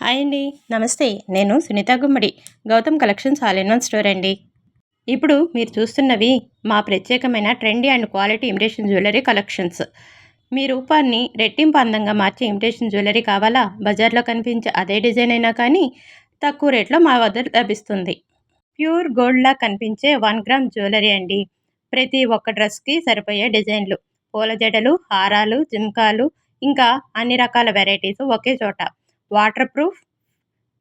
Hi అండి. నమస్తే. నేను Sunitha Gummadi. Gautam collections all in one store అండి. ఇప్పుడు మీరు చూస్తున్నవి మా ప్రత్యేకమైన trendy and quality imitation jewellery collections. మీ రూపాన్ని రెట్టింపు అందంగా మార్చే ఇమిటేషన్ జ్యువెలరీ కావాలా? బజార్లో కనిపించే అదే డిజైన్ అయినా కానీ తక్కువ రేట్లో మా వద్ద లభిస్తుంది. ప్యూర్ గోల్డ్లా కనిపించే 1 గ్రామ్ జ్యువెలరీ అండి. ప్రతి ఒక్క డ్రెస్కి సరిపోయే డిజైన్లు, పూల జడలు, హారాలు, జుంకాలు, ఇంకా అన్ని రకాల వెరైటీస్ ఒకే చోట. వాటర్ ప్రూఫ్,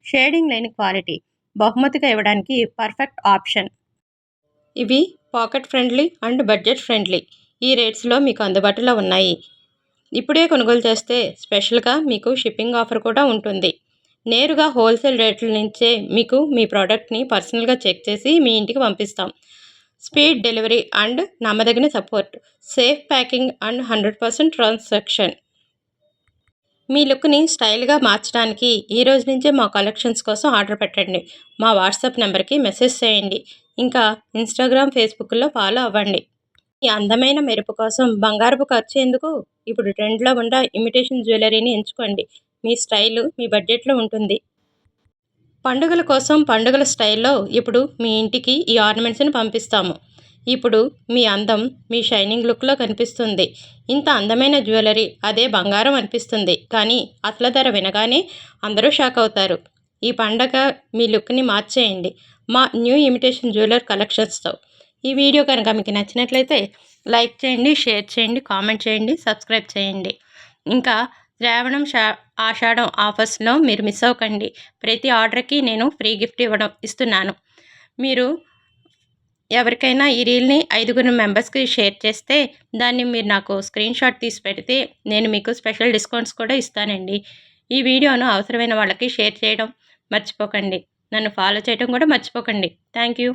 షేడింగ్ లేని క్వాలిటీ, బహుమతిగా ఇవ్వడానికి పర్ఫెక్ట్ ఆప్షన్. ఇవి pocket friendly and budget friendly. ఈ రేట్స్లో మీకు అందుబాటులో ఉన్నాయి. ఇప్పుడే కొనుగోలు చేస్తే స్పెషల్గా మీకు షిప్పింగ్ ఆఫర్ కూడా ఉంటుంది. నేరుగా హోల్సేల్ రేట్ల నుంచే మీకు మీ ప్రోడక్ట్ని పర్సనల్గా చెక్ చేసి మీ ఇంటికి పంపిస్తాం. స్పీడ్ డెలివరీ అండ్ నమ్మదగిన support, safe packing and 100% transaction. మీ లుక్ని స్టైల్గా మార్చడానికి ఈ రోజు నుంచే మా కలెక్షన్స్ కోసం ఆర్డర్ పెట్టండి. మా వాట్సాప్ నెంబర్కి మెసేజ్ చేయండి. ఇంకా ఇన్స్టాగ్రామ్, ఫేస్బుక్లో ఫాలో అవ్వండి. ఈ అందమైన మెరుపు కోసం బంగారపు ఖర్చు ఎందుకు? ఇప్పుడు ట్రెండ్లో ఉన్న ఇమిటేషన్ జ్యువెలరీని ఎంచుకోండి. మీ స్టైలు మీ బడ్జెట్లో ఉంటుంది. పండుగల కోసం పండుగల స్టైల్లో ఇప్పుడు మీ ఇంటికి ఈ ఆర్నమెంట్స్ని పంపిస్తాము. ఇప్పుడు మీ అందం మీ షైనింగ్ లుక్లో కనిపిస్తుంది. ఇంత అందమైన జ్యువెలరీ అదే బంగారం అనిపిస్తుంది, కానీ అసలు ధర వినగానే అందరూ షాక్ అవుతారు. ఈ పండగ మీ లుక్ని మార్చేయండి మా న్యూ ఇమిటేషన్ జ్యువెలర్ కలెక్షన్స్తో. ఈ వీడియో కనుక మీకు నచ్చినట్లయితే లైక్ చేయండి, షేర్ చేయండి, కామెంట్ చేయండి, సబ్స్క్రైబ్ చేయండి. ఇంకా శ్రావణం ఆషాఢం ఆఫర్స్లో మీరు మిస్ అవ్వకండి. ప్రతి ఆర్డర్కి నేను ఫ్రీ గిఫ్ట్ ఇస్తున్నాను. మీరు ఎవరికైనా ఈ రీల్ని 5 మెంబర్స్కి షేర్ చేస్తే దాన్ని మీరు నాకు స్క్రీన్ షాట్ తీసి పెడితే నేను మీకు స్పెషల్ డిస్కౌంట్స్ కూడా ఇస్తానండి. ఈ వీడియోను అవసరమైన వాళ్ళకి షేర్ చేయడం మర్చిపోకండి. నన్ను ఫాలో చేయడం కూడా మర్చిపోకండి. Thank you.